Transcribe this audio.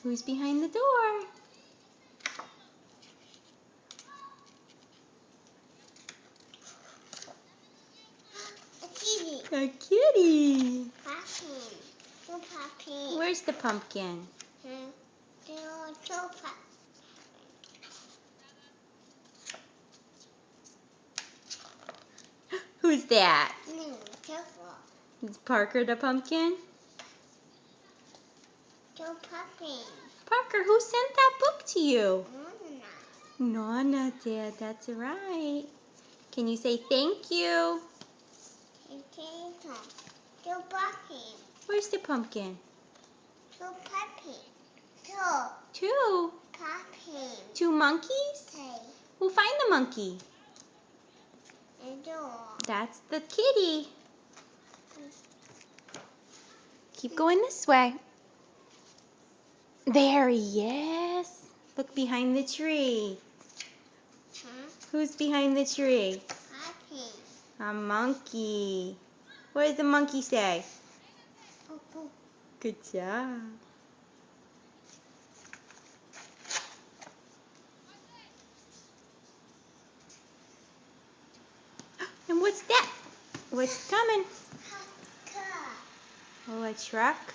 Who's behind the door? A kitty. Where's the pumpkin? Who's that? Is Parker the pumpkin? Parker, who sent that book to you? Nana did, that's right. Can you say thank you? Where's the pumpkin? Two? Two monkeys? Who find the monkey? That's the kitty. Keep going this way. There he is. Look behind the tree. Who's behind the tree? A monkey. What does the monkey say? Good job. And what's that? What's coming? Oh, a truck?